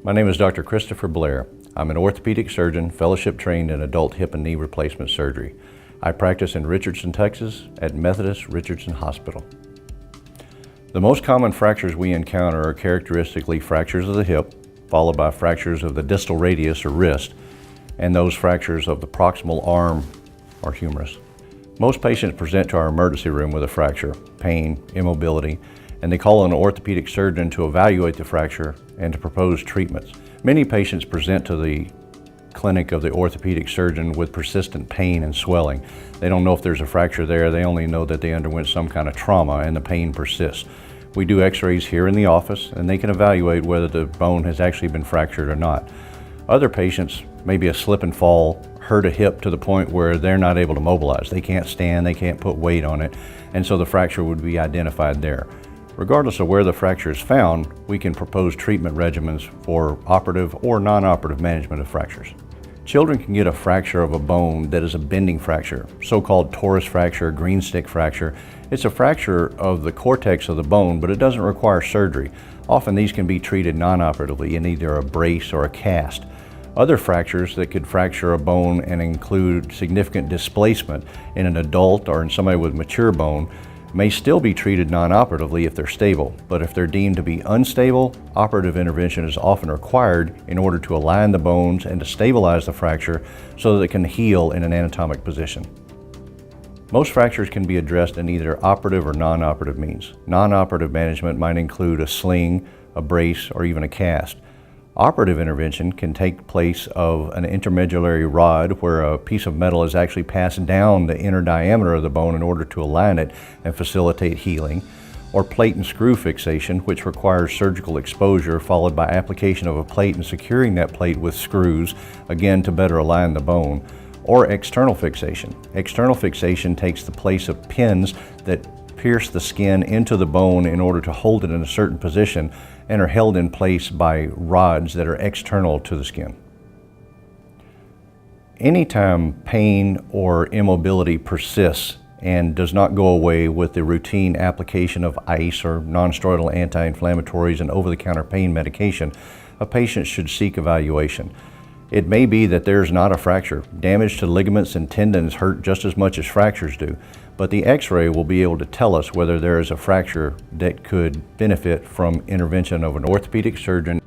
My name is Dr. Christopher Blair. I'm an orthopedic surgeon, fellowship trained in adult hip and knee replacement surgery. I practice in Richardson, Texas at Methodist Richardson Hospital. The most common fractures we encounter are characteristically fractures of the hip, followed by fractures of the distal radius or wrist, and those fractures of the proximal arm or humerus. Most patients present to our emergency room with a fracture, pain, immobility, and they call on an orthopedic surgeon to evaluate the fracture and to propose treatments. Many patients present to the clinic of the orthopedic surgeon with persistent pain and swelling. They don't know if there's a fracture there, they only know that they underwent some kind of trauma and the pain persists. We do x-rays here in the office and they can evaluate whether the bone has actually been fractured or not. Other patients, maybe a slip and fall, hurt a hip to the point where they're not able to mobilize. They can't stand, they can't put weight on it, and so the fracture would be identified there. Regardless of where the fracture is found, we can propose treatment regimens for operative or non-operative management of fractures. Children can get a fracture of a bone that is a bending fracture, so-called Torus fracture, green stick fracture. It's a fracture of the cortex of the bone, but it doesn't require surgery. Often these can be treated non-operatively in either a brace or a cast. Other fractures that could fracture a bone and include significant displacement in an adult or in somebody with mature bone may still be treated non-operatively if they're stable, but if they're deemed to be unstable, operative intervention is often required in order to align the bones and to stabilize the fracture so that it can heal in an anatomic position. Most fractures can be addressed in either operative or non-operative means. Non-operative management might include a sling, a brace, or even a cast. Operative intervention can take place of an intermedullary rod where a piece of metal is actually passed down the inner diameter of the bone in order to align it and facilitate healing, or plate and screw fixation, which requires surgical exposure followed by application of a plate and securing that plate with screws, again to better align the bone, or external fixation. External fixation takes the place of pins that pierce the skin into the bone in order to hold it in a certain position and are held in place by rods that are external to the skin. Anytime pain or immobility persists and does not go away with the routine application of ice or non-steroidal anti-inflammatories and over-the-counter pain medication, a patient should seek evaluation. It may be that there's not a fracture. Damage to ligaments and tendons hurt just as much as fractures do, but the x-ray will be able to tell us whether there is a fracture that could benefit from intervention of an orthopedic surgeon.